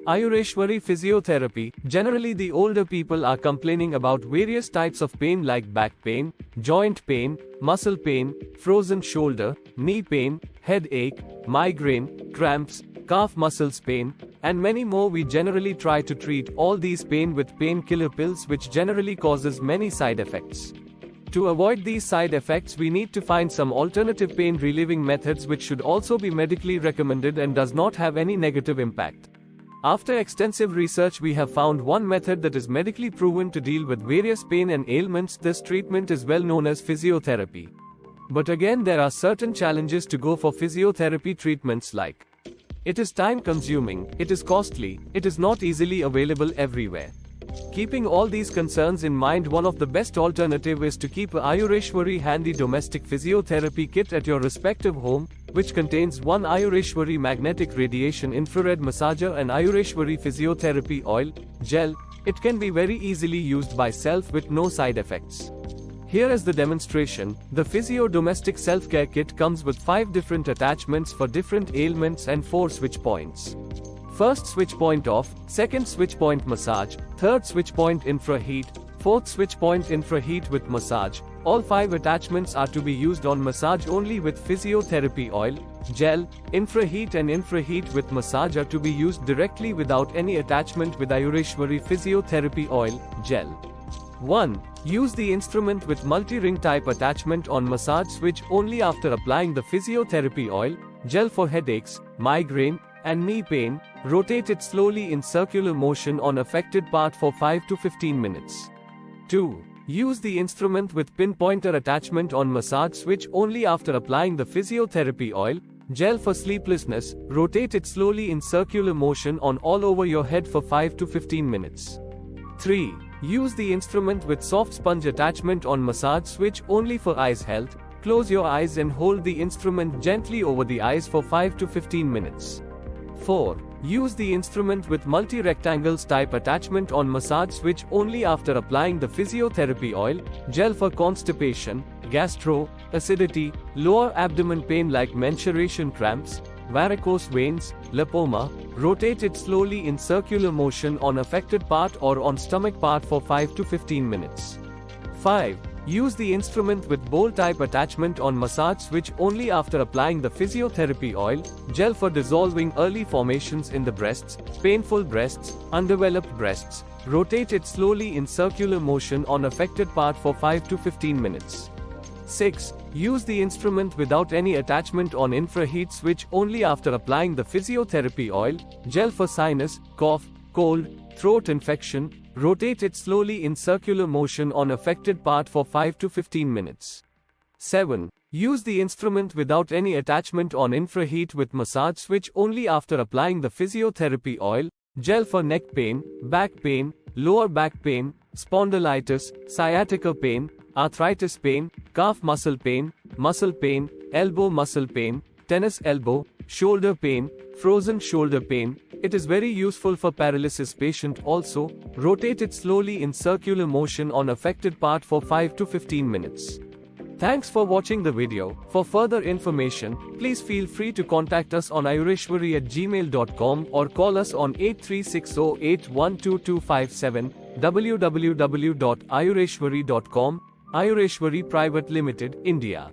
Ayureshwari Physiotherapy. Generally, the older people are complaining about various types of pain like back pain, joint pain, muscle pain, frozen shoulder, knee pain, headache, migraine, cramps, calf muscles pain, and many more. We generally try to treat all these pain with painkiller pills, which generally causes many side effects. To avoid these side effects, we need to find some alternative pain relieving methods which should also be medically recommended and does not have any negative impact. After extensive research, we have found one method that is medically proven to deal with various pain and ailments. This treatment is well known as physiotherapy. But again, there are certain challenges to go for physiotherapy treatments, like it is time consuming, it is costly, it is not easily available everywhere. Keeping all these concerns in mind, one of the best alternative is to keep a Ayureshwari handy domestic physiotherapy kit at your respective home, which contains one Ayureshwari magnetic radiation infrared massager and Ayureshwari physiotherapy oil, gel. It can be very easily used by self with no side effects. Here is the demonstration. The Physio Domestic Self-Care Kit comes with 5 different attachments for different ailments and 4 switch points. First switch point off, second switch point massage, third switch point infraheat, fourth switch point infraheat with massage. All 5 attachments are to be used on massage only with physiotherapy oil, gel. Infraheat and infraheat with massage are to be used directly without any attachment with Ayureshwari physiotherapy oil, gel. 1. Use the instrument with multi-ring type attachment on massage switch only after applying the physiotherapy oil, gel for headaches, migraine, and knee pain. Rotate it slowly in circular motion on affected part for 5 to 15 minutes. 2. Use the instrument with pinpointer attachment on massage switch only after applying the physiotherapy oil, gel for sleeplessness. Rotate it slowly in circular motion on all over your head for 5 to 15 minutes. 3. Use the instrument with soft sponge attachment on massage switch only for eyes health. Close your eyes and hold the instrument gently over the eyes for 5 to 15 minutes. 4. Use the instrument with multi-rectangles type attachment on massage switch only after applying the physiotherapy oil, gel for constipation, gastro, acidity, lower abdomen pain like menstruation cramps, varicose veins, lipoma. Rotate it slowly in circular motion on affected part or on stomach part for 5 to 15 minutes. 5. Use the instrument with bowl type attachment on massage switch only after applying the physiotherapy oil, gel for dissolving early formations in the breasts, painful breasts, undeveloped breasts. Rotate it slowly in circular motion on affected part for 5 to 15 minutes. 6. Use the instrument without any attachment on infraheat switch only after applying the physiotherapy oil, gel for sinus, cough, cold, throat infection. Rotate it slowly in circular motion on affected part for 5 to 15 minutes. 7. Use the instrument without any attachment on infraheat with massage switch only after applying the physiotherapy oil, gel for neck pain, back pain, lower back pain, spondylitis, sciatica pain, arthritis pain, calf muscle pain, elbow muscle pain, tennis elbow, shoulder pain, frozen shoulder pain. It is very useful for paralysis patient also. Rotate it slowly in circular motion on affected part for 5 to 15 minutes. Thanks for watching the video. For further information, please feel free to contact us on ayureshwari@gmail.com or call us on 8360812257, www.ayureshwari.com, Ayureshwari Private Limited, India.